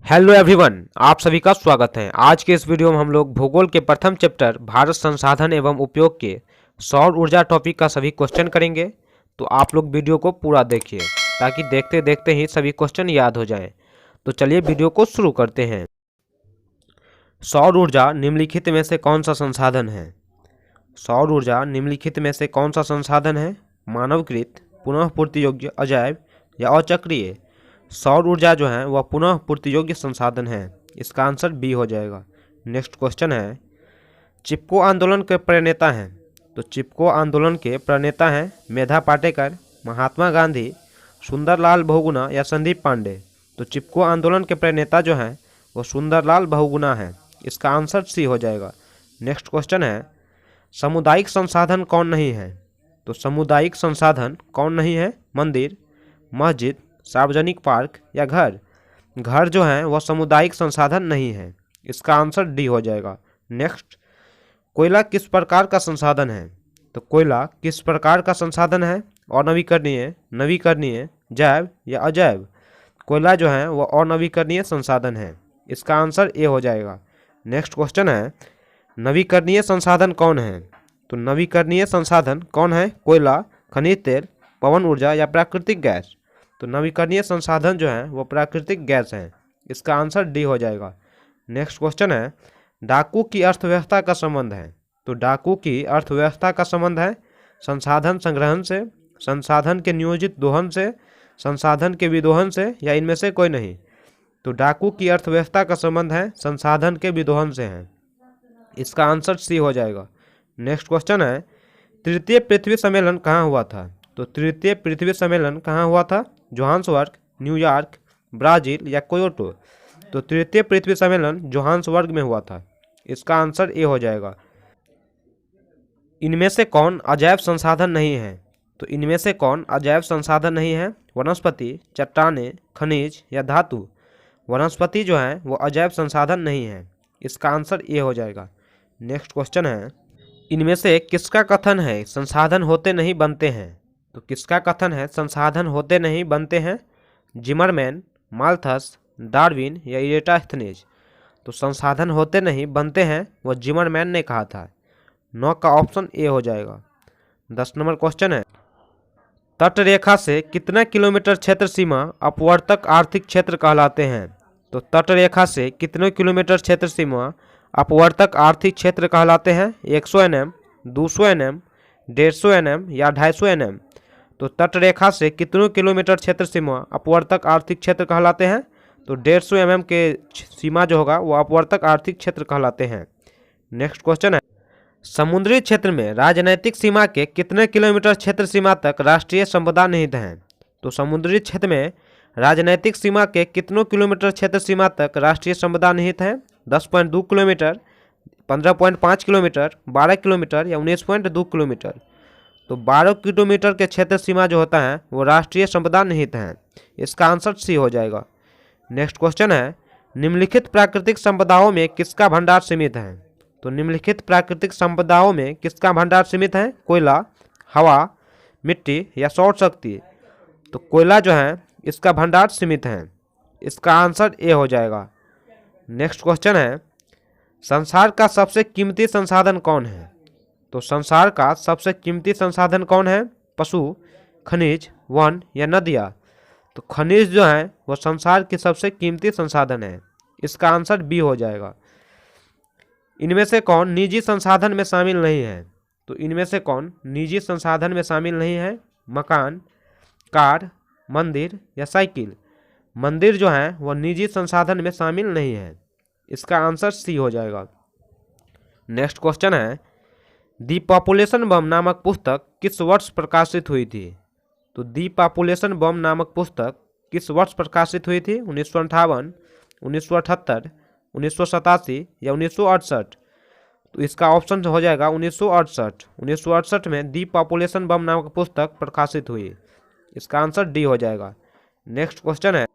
Hello everyone, आप सभी का स्वागत है। आज के इस वीडियो में हम लोग भूगोल के प्रथम चैप्टर भारत संसाधन एवं उपयोग के सौर ऊर्जा टॉपिक का सभी क्वेश्चन करेंगे। तो आप लोग वीडियो को पूरा देखिए ताकि देखते देखते ही सभी क्वेश्चन याद हो जाएं। तो चलिए वीडियो को शुरू करते हैं। सौर ऊर्जा निम्नलिखित में से कौन सा संसाधन है? सौर ऊर्जा निम्नलिखित में से कौन सा संसाधन है? मानवकृत, पुनः पूर्ति योग्य, अजैव या अचक्रीय? सौर ऊर्जा जो है वह पुनः पूर्ति योग्य संसाधन है। इसका आंसर बी हो जाएगा। नेक्स्ट क्वेश्चन है, चिपको आंदोलन के प्रणेता हैं? तो चिपको आंदोलन के प्रणेता हैं मेधा पाटेकर, महात्मा गांधी, सुंदरलाल बहुगुणा या संदीप पांडे? तो चिपको आंदोलन के प्रणेता जो हैं वो सुंदरलाल बहुगुणा हैं। इसका आंसर सी हो जाएगा। नेक्स्ट क्वेश्चन है, सामुदायिक संसाधन कौन नहीं है? तो सामुदायिक संसाधन कौन नहीं है? मंदिर, मस्जिद, सार्वजनिक पार्क या घर? घर जो है वह सामुदायिक संसाधन नहीं है। इसका आंसर डी हो जाएगा। नेक्स्ट, कोयला किस प्रकार का संसाधन है? तो कोयला किस प्रकार का संसाधन है? अनवीकरणीय, नवीकरणीय, जैव या अजैव? कोयला जो है वह अनवीकरणीय संसाधन है। इसका आंसर ए हो जाएगा। नेक्स्ट क्वेश्चन है, नवीकरणीय संसाधन कौन है? तो नवीकरणीय संसाधन कौन है? कोयला, खनिज तेल, पवन ऊर्जा या प्राकृतिक गैस? तो नवीकरणीय संसाधन जो है वो प्राकृतिक गैस है। इसका आंसर डी हो जाएगा। नेक्स्ट क्वेश्चन है, डाकू की अर्थव्यवस्था का संबंध है? तो डाकू की अर्थव्यवस्था का संबंध है संसाधन संग्रहण से, संसाधन के नियोजित दोहन से, संसाधन के विदोहन से या इनमें से कोई नहीं? तो डाकू की अर्थव्यवस्था का संबंध है संसाधन के विदोहन से है। इसका आंसर सी हो जाएगा। नेक्स्ट क्वेश्चन है, तृतीय पृथ्वी सम्मेलन कहाँ हुआ था? तो तृतीय पृथ्वी सम्मेलन कहाँ हुआ था? जोहान्सबर्ग, न्यूयॉर्क, ब्राजील या कोयोटो? तो तृतीय पृथ्वी सम्मेलन जोहान्सबर्ग में हुआ था। इसका आंसर ए हो जाएगा। इनमें से कौन अजैव संसाधन नहीं है? तो इनमें से कौन अजैव संसाधन नहीं है? वनस्पति, चट्टानें, खनिज या धातु? वनस्पति जो है वो अजैव संसाधन नहीं है। इसका आंसर ए हो जाएगा। नेक्स्ट क्वेश्चन है, इनमें से किसका कथन है संसाधन होते नहीं बनते हैं? तो किसका कथन है संसाधन होते नहीं बनते हैं? जिमरमैन, माल्थस, डार्विन या इरेटास्थनीज? तो संसाधन होते नहीं बनते हैं वो जिमरमैन ने कहा था। 9 का ऑप्शन ए हो जाएगा। 10 नंबर क्वेश्चन है, तटरेखा से कितना किलोमीटर क्षेत्र सीमा अपवर्तक आर्थिक क्षेत्र कहलाते हैं? तो तटरेखा से कितने किलोमीटर क्षेत्र सीमा अपवर्तक आर्थिक क्षेत्र कहलाते हैं? 100 NM, 200 NM, 150 NM या 250 NM? तो तटरेखा से कितने किलोमीटर क्षेत्र सीमा अपवर्तक आर्थिक क्षेत्र कहलाते हैं? तो 150 mm के सीमा जो होगा वो अपवर्तक आर्थिक क्षेत्र कहलाते हैं। नेक्स्ट क्वेश्चन है, समुद्री क्षेत्र में राजनैतिक सीमा के कितने किलोमीटर क्षेत्र सीमा तक राष्ट्रीय संपदा निहित हैं? तो समुद्री क्षेत्र में राजनैतिक सीमा के कितनों किलोमीटर क्षेत्र सीमा तक राष्ट्रीय संपदा निहित है? 10.2 किलोमीटर, 15.5 किलोमीटर, 12 किलोमीटर या 19.2 किलोमीटर? तो 12 किलोमीटर के क्षेत्र सीमा जो होता है वो राष्ट्रीय संपदा निहित है। इसका आंसर सी हो जाएगा। नेक्स्ट क्वेश्चन है, निम्नलिखित प्राकृतिक संपदाओं में किसका भंडार सीमित है? तो निम्नलिखित प्राकृतिक संपदाओं में किसका भंडार सीमित है? कोयला, हवा, मिट्टी या सौर शक्ति? तो कोयला जो है इसका भंडार सीमित है। इसका आंसर ए हो जाएगा। नेक्स्ट क्वेश्चन है, संसार का सबसे कीमती संसाधन कौन है? तो संसार का सबसे कीमती संसाधन कौन है? पशु, खनिज, वन या नदियाँ? तो खनिज जो है वो संसार की सबसे कीमती संसाधन है। इसका आंसर बी हो जाएगा। इनमें से कौन निजी संसाधन में शामिल नहीं है? तो इनमें से कौन निजी संसाधन में शामिल नहीं है? मकान, कार, मंदिर या साइकिल? मंदिर जो है वह निजी संसाधन में शामिल नहीं है। इसका आंसर सी हो जाएगा। नेक्स्ट क्वेश्चन है, दी पॉपुलेशन बम नामक पुस्तक किस वर्ष प्रकाशित हुई थी? तो दी पॉपुलेशन बम नामक पुस्तक किस वर्ष प्रकाशित हुई थी? 1958, 1978, 1987 या 1968? तो इसका ऑप्शन हो जाएगा 1968। 1968 में दी पॉपुलेशन बम नामक पुस्तक प्रकाशित हुई। इसका आंसर डी हो जाएगा। नेक्स्ट क्वेश्चन है,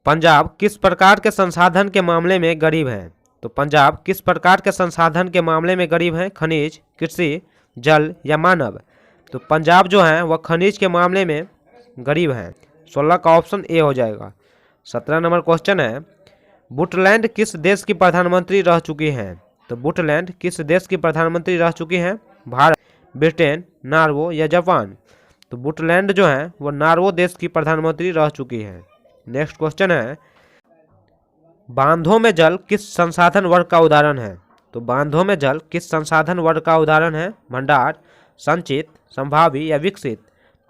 पंजाब किस प्रकार के संसाधन के मामले में गरीब है? तो पंजाब किस प्रकार के संसाधन के मामले में गरीब है? खनिज, कृषि, जल या मानव? तो पंजाब जो है वह खनिज के मामले में गरीब है। 16 का ऑप्शन ए हो जाएगा। 17 नंबर क्वेश्चन है, बुटलैंड किस देश की प्रधानमंत्री रह चुकी हैं? तो बुटलैंड किस देश की प्रधानमंत्री रह चुकी हैं? भारत, ब्रिटेन, नॉर्वे या जापान? तो बुटलैंड जो है वो नॉर्वे देश की प्रधानमंत्री रह चुकी है। नेक्स्ट क्वेश्चन है, बांधों में जल किस संसाधन वर्ग का उदाहरण है? तो बांधों में जल किस संसाधन वर्ग का उदाहरण है? भंडार, संचित, संभावी या विकसित?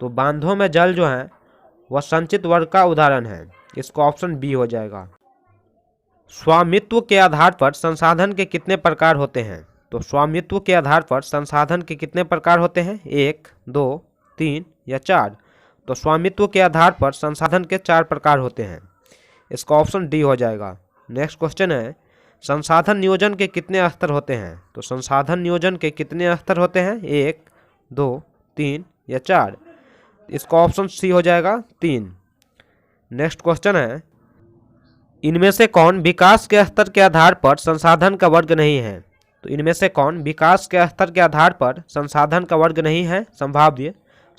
तो बांधों में जल जो है वह संचित वर्ग का उदाहरण है। इसका ऑप्शन बी हो जाएगा। स्वामित्व के आधार पर संसाधन के कितने प्रकार होते हैं? तो स्वामित्व के आधार पर संसाधन के कितने प्रकार होते हैं? 1, 2, 3 या 4? तो स्वामित्व के आधार पर संसाधन के 4 प्रकार होते हैं। इसका ऑप्शन डी हो जाएगा। नेक्स्ट क्वेश्चन है, संसाधन नियोजन के कितने स्तर होते हैं? तो संसाधन नियोजन के कितने स्तर होते हैं? 1, 2, 3 या 4? इसका ऑप्शन सी हो जाएगा 3। नेक्स्ट क्वेश्चन है, इनमें से कौन विकास के स्तर के आधार पर संसाधन का वर्ग नहीं है? तो इनमें से कौन विकास के स्तर के आधार पर संसाधन का वर्ग नहीं है? संभाव्य,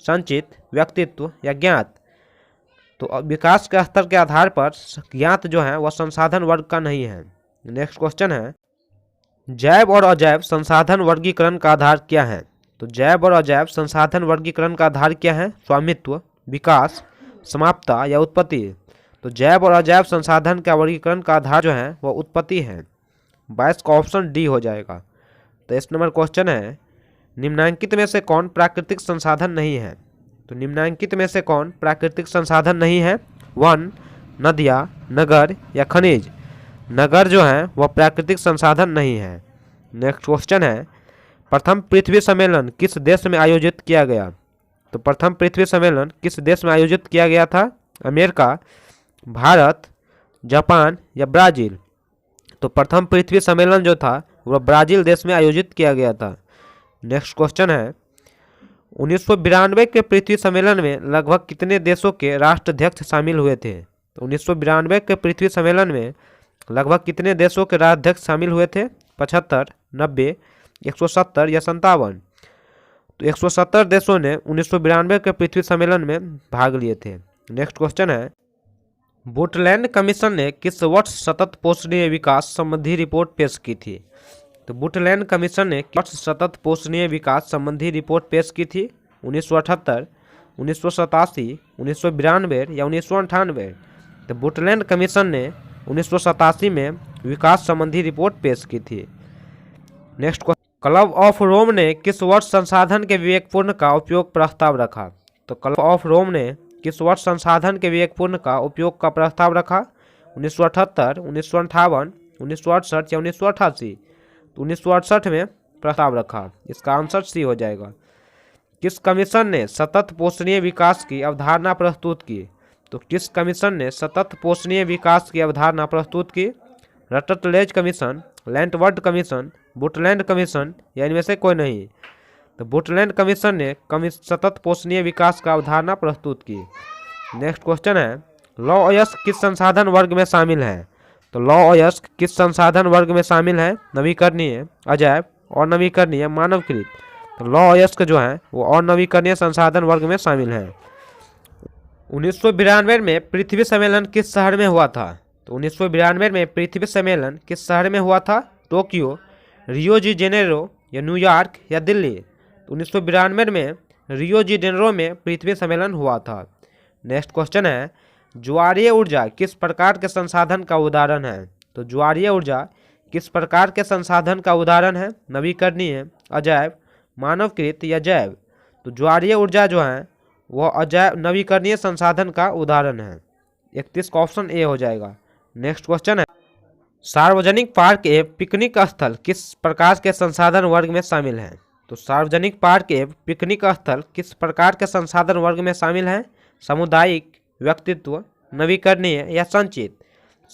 संचित, व्यक्तित्व या ज्ञात? तो विकास के स्तर के आधार पर ज्ञात जो है वह संसाधन वर्ग का नहीं है। नेक्स्ट क्वेश्चन है, जैव और अजैव संसाधन वर्गीकरण का आधार क्या है? तो जैव और अजैव संसाधन वर्गीकरण का आधार क्या है? स्वामित्व, विकास, समाप्ता या उत्पत्ति? तो जैव और अजैव संसाधन का वर्गीकरण का आधार जो है वह उत्पत्ति है। 22 का ऑप्शन डी हो जाएगा। तो इस नंबर क्वेश्चन है, निम्नलिखित में से कौन प्राकृतिक संसाधन नहीं है? तो निम्नलिखित में से कौन प्राकृतिक संसाधन नहीं है? वन, नदियाँ, नगर या खनिज? नगर जो है वह प्राकृतिक संसाधन नहीं है। नेक्स्ट क्वेश्चन है, प्रथम पृथ्वी सम्मेलन किस देश में आयोजित किया गया? तो प्रथम पृथ्वी सम्मेलन किस देश में आयोजित किया गया था? अमेरिका, भारत, जापान या ब्राज़ील? तो प्रथम पृथ्वी सम्मेलन जो था वह ब्राज़ील देश में आयोजित किया गया था। नेक्स्ट क्वेश्चन है, 1992 के पृथ्वी सम्मेलन में लगभग कितने देशों के राष्ट्राध्यक्ष शामिल हुए थे? तो 1992 के पृथ्वी सम्मेलन में लगभग कितने देशों के राष्ट्राध्यक्ष शामिल हुए थे? 75, 90, 170 या 57? तो 170 देशों ने 1992 के पृथ्वी सम्मेलन में भाग लिए थे। नेक्स्ट क्वेश्चन है, बुटलैंड कमीशन ने किस वर्ष सतत पोषणीय विकास संबंधी रिपोर्ट पेश की थी? तो बुटलैंड कमीशन ने किस वर्ष सतत पोषणीय विकास संबंधी रिपोर्ट पेश की थी? 1978, 1987, 1992 या 1998? तो बुटलैंड कमीशन ने 1987 में विकास संबंधी रिपोर्ट पेश की थी। Next question, club of Rome ने किस वर्ष संसाधन के विवेकपूर्ण का उपयोग प्रस्ताव रखा? तो क्लब ऑफ रोम ने किस वर्ष संसाधन के विवेकपूर्ण का उपयोग का प्रस्ताव रखा? 1978, 1958, 1968 या 1988? तो 1968 में प्रस्ताव रखा। इसका आंसर सी हो जाएगा। किस कमीशन ने सतत पोषणीय विकास की अवधारणा प्रस्तुत की? तो किस कमीशन ने सतत पोषणीय विकास की अवधारणा प्रस्तुत की? रटटलेज कमीशन, लैंडवर्ड कमीशन, बुटलैंड कमीशन या इनमें से कोई नहीं? तो बुटलैंड कमीशन ने सतत पोषणीय विकास का अवधारणा प्रस्तुत की। नेक्स्ट क्वेश्चन है, लौ अयस्क किस संसाधन वर्ग में शामिल है? तो लौ अयस्क किस संसाधन वर्ग में शामिल है? नवीकरणीय, अजैव और नवीकरणीय, मानवकृत? तो लौ अयस्क जो है वो और नवीकरणीय संसाधन वर्ग में शामिल है। 1992 में पृथ्वी सम्मेलन किस शहर में हुआ था? तो 1992 में पृथ्वी सम्मेलन किस शहर में हुआ था? टोक्यो, रियो डी जेनेरो या न्यूयॉर्क या दिल्ली? तो 1992 में रियो डी जेनेरो में पृथ्वी सम्मेलन हुआ था। नेक्स्ट क्वेश्चन है, ज्वारीय ऊर्जा किस प्रकार के संसाधन का उदाहरण है? तो ज्वारीय ऊर्जा किस प्रकार के संसाधन का उदाहरण है? नवीकरणीय, अजैव, मानवकृत या जैव? तो ज्वारीय ऊर्जा जो है वह अजैव नवीकरणीय संसाधन का उदाहरण है। 31 का ऑप्शन ए हो जाएगा। नेक्स्ट क्वेश्चन है, सार्वजनिक पार्क एवं पिकनिक स्थल किस प्रकार के संसाधन वर्ग में शामिल है? तो सार्वजनिक पार्क एवं पिकनिक स्थल किस प्रकार के संसाधन वर्ग में शामिल है? सामुदायिक, व्यक्तित्व, नवीकरणीय या संचित?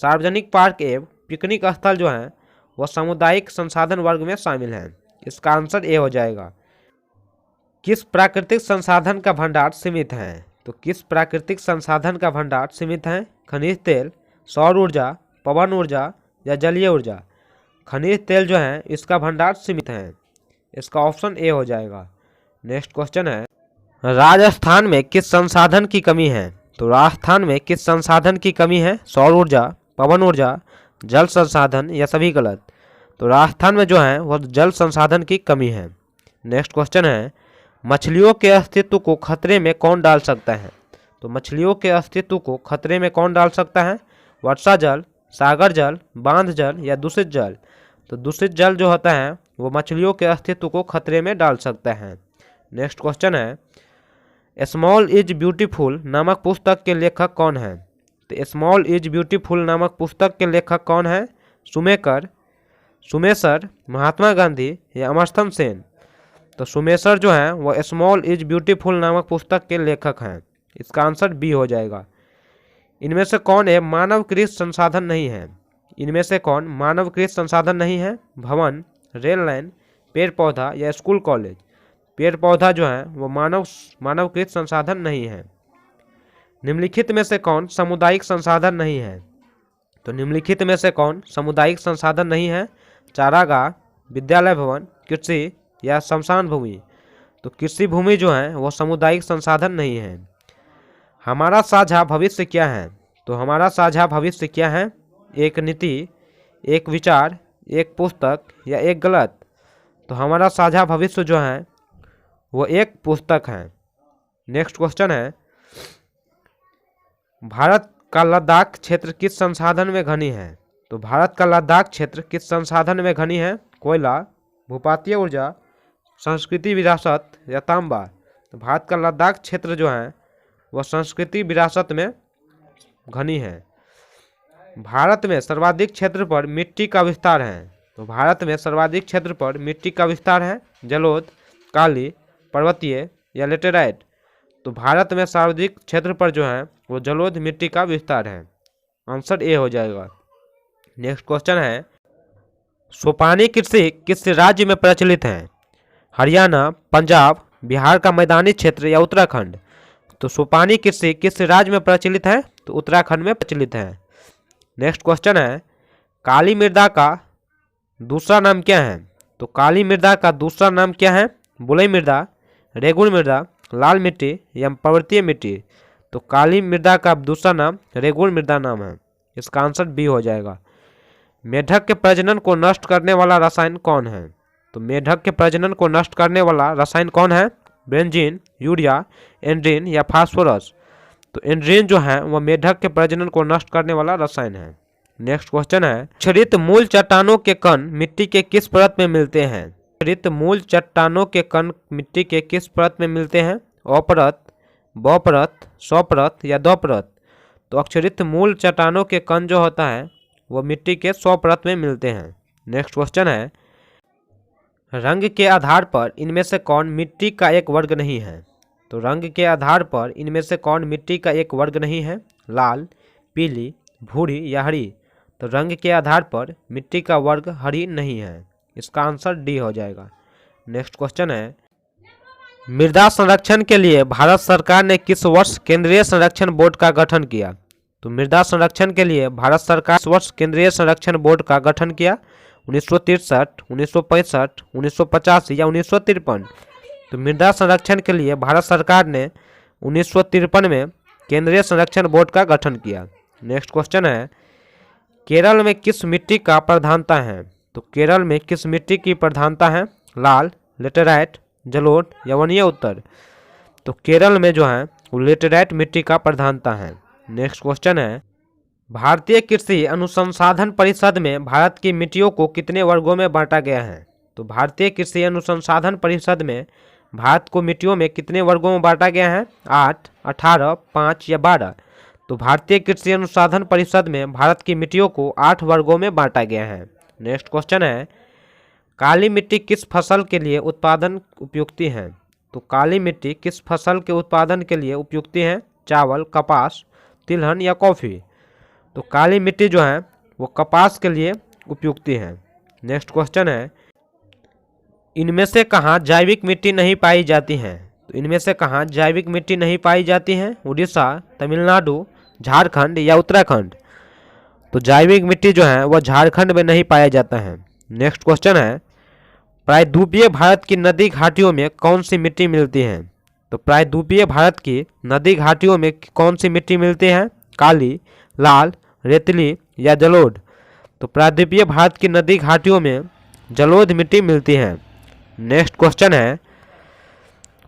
सार्वजनिक पार्क एवं पिकनिक स्थल जो है वह सामुदायिक संसाधन वर्ग में शामिल है। इसका आंसर ए हो जाएगा। किस प्राकृतिक संसाधन का भंडार सीमित है? तो किस प्राकृतिक संसाधन का भंडार सीमित है? खनिज तेल, सौर ऊर्जा, पवन ऊर्जा या जलीय ऊर्जा? खनिज तेल जो है इसका भंडार सीमित है। इसका ऑप्शन ए हो जाएगा। नेक्स्ट क्वेश्चन है, राजस्थान में किस संसाधन की कमी है? तो राजस्थान में किस संसाधन की कमी है? सौर ऊर्जा, पवन ऊर्जा, जल संसाधन या सभी गलत। तो राजस्थान में जो है वह जल संसाधन की कमी है। नेक्स्ट क्वेश्चन है, मछलियों के अस्तित्व को खतरे में कौन डाल सकता है? तो मछलियों के अस्तित्व को खतरे में कौन डाल सकता है? वर्षा जल, सागर जल, बांध जल या दूषित जल। तो दूषित जल जो होता है वो मछलियों के अस्तित्व को खतरे में डाल सकता है। नेक्स्ट क्वेश्चन है, स्मॉल इज ब्यूटीफुल नामक पुस्तक के लेखक कौन है? तो स्मॉल इज ब्यूटीफुल नामक पुस्तक के लेखक कौन है? सुमेकर, सुमेसर, महात्मा गांधी या अमरस्तम सेन। तो सुमेसर जो है वह स्मॉल इज ब्यूटीफुल नामक पुस्तक के लेखक हैं। इसका आंसर बी हो जाएगा। इनमें से कौन है मानवकृत संसाधन नहीं है? इनमें से कौन मानवकृत संसाधन नहीं है? भवन, रेल लाइन, पेड़ पौधा या स्कूल कॉलेज। पेड़ पौधा जो है वो मानवकृत संसाधन नहीं है। निम्नलिखित में से कौन सामुदायिक संसाधन नहीं है? तो निम्नलिखित में से कौन सामुदायिक संसाधन नहीं है? चारागाह, विद्यालय भवन, कृषि या श्मशान भूमि। तो कृषि भूमि जो है वो सामुदायिक संसाधन नहीं है। हमारा साझा भविष्य क्या है? तो हमारा साझा भविष्य क्या है? एक नीति, एक विचार, एक पुस्तक या एक गलत। तो हमारा साझा भविष्य जो है वो एक पुस्तक है। नेक्स्ट क्वेश्चन है, भारत का लद्दाख क्षेत्र किस संसाधन में घनी है? तो भारत का लद्दाख क्षेत्र किस संसाधन में घनी है? कोयला, भूपातीय ऊर्जा, संस्कृति विरासत या तांबा। तो भारत का लद्दाख क्षेत्र जो है वह संस्कृति विरासत में घनी है। भारत में सर्वाधिक क्षेत्र पर मिट्टी का विस्तार है। तो भारत में सर्वाधिक क्षेत्र पर मिट्टी का विस्तार है जलोढ़, काली, पर्वतीय या लेटेराइट। तो भारत में सर्वाधिक क्षेत्र पर जो है वो जलोढ़ मिट्टी का विस्तार है। आंसर ए हो जाएगा। नेक्स्ट क्वेश्चन है, सोपानी कृषि किस राज्य में प्रचलित है? हरियाणा, पंजाब, बिहार का मैदानी क्षेत्र या उत्तराखंड। तो सोपानी कृषि किस राज्य में प्रचलित है? तो उत्तराखंड में प्रचलित है। नेक्स्ट क्वेश्चन है, काली मृदा का दूसरा नाम क्या है? तो काली मृदा का दूसरा नाम क्या है? बलुई मृदा, रेगुड़ मृदा, लाल मिट्टी या पर्वतीय मिट्टी। तो काली मृदा का दूसरा नाम रेगुड़ मृदा नाम है। इसका आंसर बी हो जाएगा। मेढक के प्रजनन को नष्ट करने वाला रसायन कौन है? तो मेढक के प्रजनन को नष्ट करने वाला रसायन कौन है? बेंजीन, यूरिया, एंड्रीन या फास्फोरस। तो एंड्रीन जो है वह मेढक के प्रजनन को नष्ट करने वाला रसायन है। नेक्स्ट क्वेश्चन है, क्षरित मूल चट्टानों के कण मिट्टी के किस परत में मिलते हैं? क्षरित मूल चट्टानों के कण मिट्टी के किस परत में मिलते हैं? अ परत, ब परत, स परत या द परत। तो अक्षरित मूल चट्टानों के कण जो होता है वो मिट्टी के 100 परत में मिलते हैं। नेक्स्ट क्वेश्चन है, रंग के आधार पर इनमें से कौन मिट्टी का एक वर्ग नहीं है? तो रंग के आधार पर इनमें से कौन मिट्टी का एक वर्ग नहीं है? लाल, पीली, भूरी या हरी। तो रंग के आधार पर मिट्टी का वर्ग हरी नहीं है। इसका आंसर डी हो जाएगा। नेक्स्ट क्वेश्चन है, मृदा संरक्षण के लिए भारत सरकार ने किस वर्ष केंद्रीय संरक्षण बोर्ड का गठन किया? तो मृदा संरक्षण के लिए भारत सरकार इस वर्ष केंद्रीय संरक्षण बोर्ड का गठन किया। 1963, 1965, 1950 या 1953। तो मृदा संरक्षण के लिए भारत सरकार ने 1953 में केंद्रीय संरक्षण बोर्ड का गठन किया। नेक्स्ट क्वेश्चन है, केरल में किस मिट्टी का प्रधानता है? तो केरल में किस मिट्टी की प्रधानता है? लाल, लेटेराइट, जलोढ़ या वनीय उत्तर। तो केरल में जो है वो लेटेराइट मिट्टी का प्रधानता है। नेक्स्ट क्वेश्चन है, भारतीय कृषि अनुसंधान परिषद में भारत की मिट्टियों को कितने वर्गों में बांटा गया है? तो भारतीय कृषि अनुसंधान परिषद में भारत को मिट्टियों में कितने वर्गों में बांटा गया है? 8, 18, 5 या 12। तो भारतीय कृषि अनुसंधान परिषद में भारत की मिट्टियों को 8 वर्गों में बांटा गया है। नेक्स्ट क्वेश्चन है, काली मिट्टी किस फसल के लिए उत्पादन उपयुक्ति है? तो काली मिट्टी किस फसल के उत्पादन के लिए उपयुक्ति है? चावल, कपास, तिलहन या कॉफ़ी। तो काली मिट्टी जो है वो कपास के लिए उपयुक्ति है। नेक्स्ट क्वेश्चन है, इनमें से कहाँ जैविक मिट्टी नहीं पाई जाती है? तो इनमें से कहाँ जैविक मिट्टी नहीं पाई जाती है? उड़ीसा, तमिलनाडु, झारखंड या उत्तराखंड। तो जैविक मिट्टी जो है वह झारखंड में नहीं पाया जाता है। नेक्स्ट क्वेश्चन है, प्रायद्वीपीय भारत की नदी घाटियों में कौन सी मिट्टी मिलती है? तो प्रायद्वीपीय भारत की नदी घाटियों में कौन सी मिट्टी मिलती है? काली, लाल, रेतीली या जलोढ़। तो प्रायद्वीपीय भारत की नदी घाटियों में जलोढ़ मिट्टी मिलती है। नेक्स्ट क्वेश्चन है,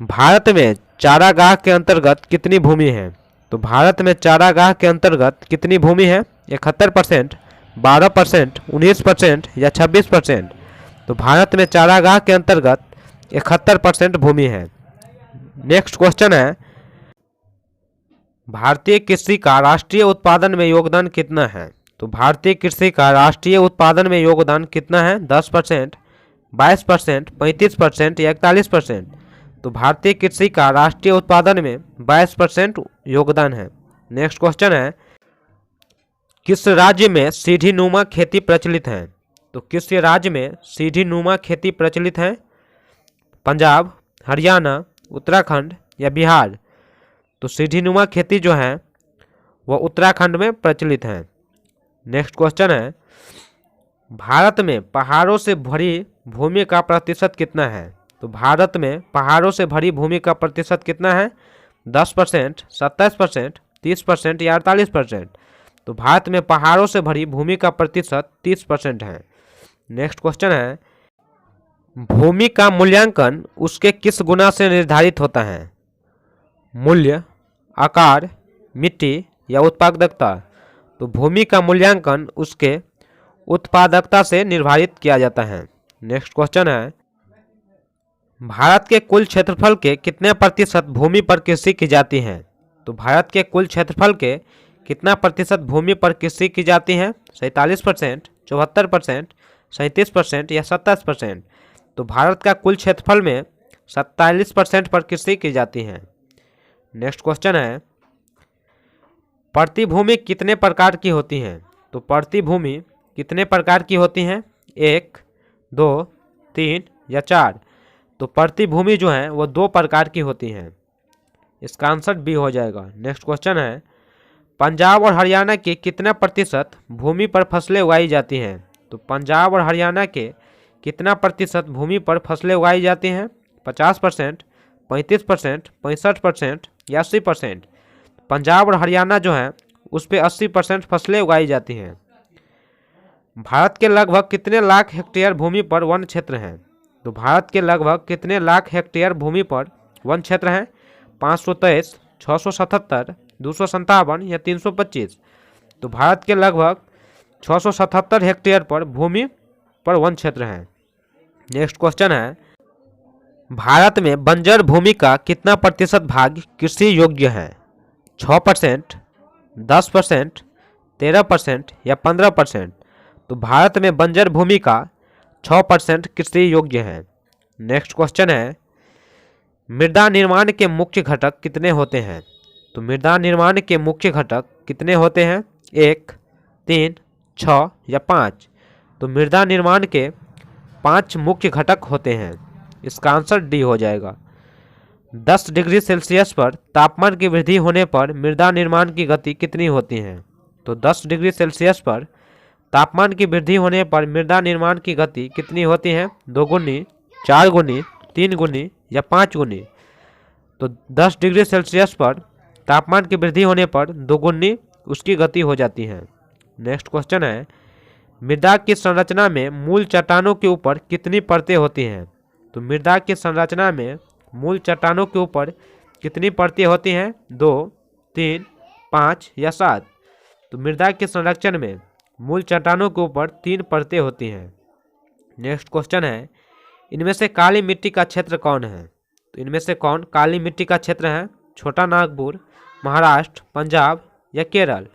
भारत में चारागाह के अंतर्गत कितनी भूमि है? तो भारत में चारागाह के अंतर्गत कितनी भूमि है? 71%, 12%, 19% या 26%? तो भारत में चारागाह के अंतर्गत 71% भूमि है। नेक्स्ट क्वेश्चन है, भारतीय कृषि का राष्ट्रीय उत्पादन में योगदान कितना है? तो भारतीय कृषि का राष्ट्रीय उत्पादन में योगदान कितना है? 10%, 22%, 35% या 41%? तो भारतीय कृषि का राष्ट्रीय उत्पादन में 22% योगदान है। नेक्स्ट क्वेश्चन है, किस राज्य में सीढ़ी नुमा खेती प्रचलित है? तो किस राज्य में सीढ़ी नुमा खेती प्रचलित है? पंजाब, हरियाणा, उत्तराखंड या बिहार? तो सीढ़ी नुमा खेती जो है वह उत्तराखंड में प्रचलित है। नेक्स्ट क्वेश्चन है, भारत में पहाड़ों से भरी भूमि का प्रतिशत कितना है? तो भारत में पहाड़ों से भरी भूमि का प्रतिशत कितना है? 10%, 27%, 30% या 48%? तो भारत में पहाड़ों से भरी भूमि का प्रतिशत 30% है। नेक्स्ट क्वेश्चन है, भूमि का मूल्यांकन उसके किस गुना से निर्धारित होता है? मूल्य, आकार, मिट्टी या उत्पादकता? तो भूमि का मूल्यांकन उसके उत्पादकता से निर्धारित किया जाता है। नेक्स्ट क्वेश्चन है, भारत के कुल क्षेत्रफल के कितने प्रतिशत भूमि पर कृषि की जाती है? तो भारत के कुल क्षेत्रफल के कितना प्रतिशत भूमि पर कृषि की जाती है? 47%, 74%, 37% या 27%? तो भारत का कुल क्षेत्रफल में 47% पर कृषि की जाती है। नेक्स्ट क्वेश्चन है, प्रतिभूमि कितने प्रकार की होती हैं? तो प्रतिभूमि कितने प्रकार की होती हैं? 1, 2, 3 या 4? तो प्रतिभूमि जो है वो 2 प्रकार की होती हैं। इसका आंसर बी हो जाएगा। नेक्स्ट क्वेश्चन है, पंजाब और हरियाणा के कितना प्रतिशत भूमि पर फसलें उगाई जाती हैं? तो पंजाब और हरियाणा के कितना प्रतिशत भूमि पर फसलें उगाई जाती हैं? 50%, 35%, 65% या 80%? पंजाब और हरियाणा जो है उस पे 80% फसलें उगाई जाती हैं। भारत के लगभग कितने लाख हेक्टेयर भूमि पर वन क्षेत्र हैं? तो भारत के लगभग कितने लाख हेक्टेयर भूमि पर वन क्षेत्र हैं? 523, 677, 257 या 325? तो भारत के लगभग 677 हेक्टेयर पर भूमि पर वन क्षेत्र है। नेक्स्ट क्वेश्चन है, भारत में बंजर भूमि का कितना प्रतिशत भाग कृषि योग्य है? 6%, 10%, 13% या 15%? तो भारत में बंजर भूमि का 6% कृषि योग्य है। नेक्स्ट क्वेश्चन है, मृदा निर्माण के मुख्य घटक कितने होते हैं? तो मृदा निर्माण के मुख्य घटक कितने होते हैं? 1, 3, 6 या 5? तो मृदा निर्माण के 5 मुख्य घटक होते हैं। इसका आंसर डी हो जाएगा। 10 डिग्री सेल्सियस पर तापमान की वृद्धि होने पर मृदा निर्माण की गति कितनी होती है? तो 10 डिग्री सेल्सियस पर तापमान की वृद्धि होने पर मृदा निर्माण की गति कितनी होती है? 2 गुनी, 4 गुनी, 3 गुनी या 5 गुनी? तो 10 डिग्री सेल्सियस पर तापमान की वृद्धि होने पर 2 गुनी उसकी गति हो जाती है। नेक्स्ट क्वेश्चन है, मृदा की संरचना में मूल चट्टानों के ऊपर कितनी परतें होती हैं? तो मृदा की संरचना में मूल चट्टानों के ऊपर कितनी परतें होती हैं? 2, 3, 5 या 7? तो मृदा के संरक्षण में मूल चट्टानों के ऊपर 3 परतें होती हैं। नेक्स्ट क्वेश्चन है, इनमें से काली मिट्टी का क्षेत्र कौन है? तो इनमें से कौन काली मिट्टी का क्षेत्र है? छोटा नागपुर, महाराष्ट्र, पंजाब या केरल?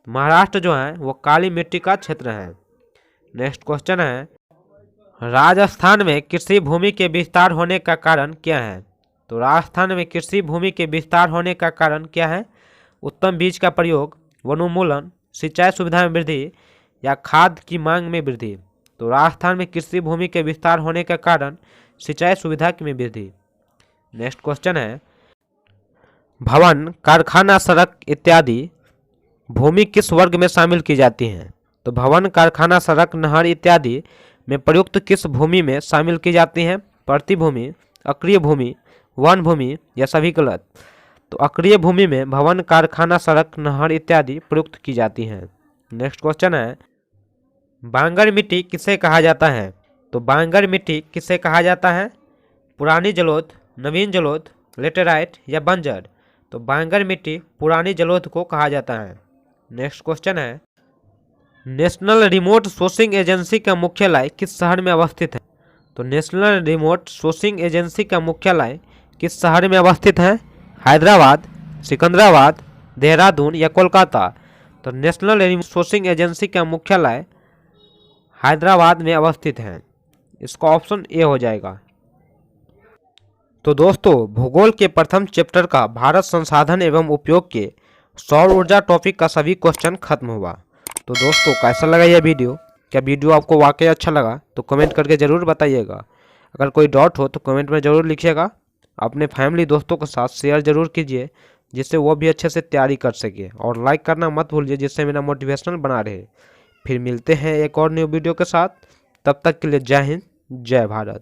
महाराष्ट्र जो है वो काली मिट्टी का क्षेत्र है। नेक्स्ट क्वेश्चन है, राजस्थान में कृषि भूमि के विस्तार होने का कारण क्या है? तो राजस्थान में कृषि भूमि के विस्तार होने का कारण क्या है? उत्तम बीज का प्रयोग, वनोन्मूलन, सिंचाई सुविधा में वृद्धि या खाद की मांग में वृद्धि? तो राजस्थान में कृषि भूमि के विस्तार होने का कारण सिंचाई सुविधा में वृद्धि। नेक्स्ट क्वेश्चन है, भवन, कारखाना, सड़क इत्यादि भूमि किस वर्ग में शामिल की जाती हैं? तो भवन, कारखाना, सड़क, नहर इत्यादि में प्रयुक्त किस भूमि में शामिल की जाती हैं? प्रतिभूमि, अक्रिय भूमि, वन भूमि या सभी गलत? तो अक्रिय भूमि में भवन, कारखाना, सड़क, नहर इत्यादि प्रयुक्त की जाती हैं। नेक्स्ट क्वेश्चन है, बांगर मिट्टी किसे कहा जाता है? तो बांगर मिट्टी किसे कहा जाता है? पुरानी जलोढ़, नवीन जलोढ़, लेटेराइट या बंजर? तो बांगर मिट्टी पुरानी जलोढ़ को कहा जाता है। नेक्स्ट क्वेश्चन है, नेशनल रिमोट सोर्सिंग एजेंसी का मुख्यालय किस शहर में अवस्थित है? तो नेशनल रिमोट सोर्सिंग एजेंसी का मुख्यालय किस शहर में अवस्थित है? हैदराबाद, सिकंदराबाद, देहरादून या कोलकाता? तो नेशनल रिमोट सोर्सिंग एजेंसी का मुख्यालय हैदराबाद में अवस्थित है। इसका ऑप्शन ए हो जाएगा। तो दोस्तों, भूगोल के प्रथम चैप्टर का भारत संसाधन एवं उपयोग के सौर ऊर्जा टॉपिक का सभी क्वेश्चन खत्म हुआ। तो दोस्तों, कैसा लगा यह वीडियो? क्या वीडियो आपको वाकई अच्छा लगा? तो कमेंट करके ज़रूर बताइएगा। अगर कोई डाउट हो तो कमेंट में ज़रूर लिखिएगा। अपने फैमिली दोस्तों के साथ शेयर ज़रूर कीजिए, जिससे वो भी अच्छे से तैयारी कर सके। और लाइक करना मत भूलिए, जिससे मेरा मोटिवेशनल बना रहे। फिर मिलते हैं एक और न्यू वीडियो के साथ। तब तक के लिए जय हिंद, जय भारत।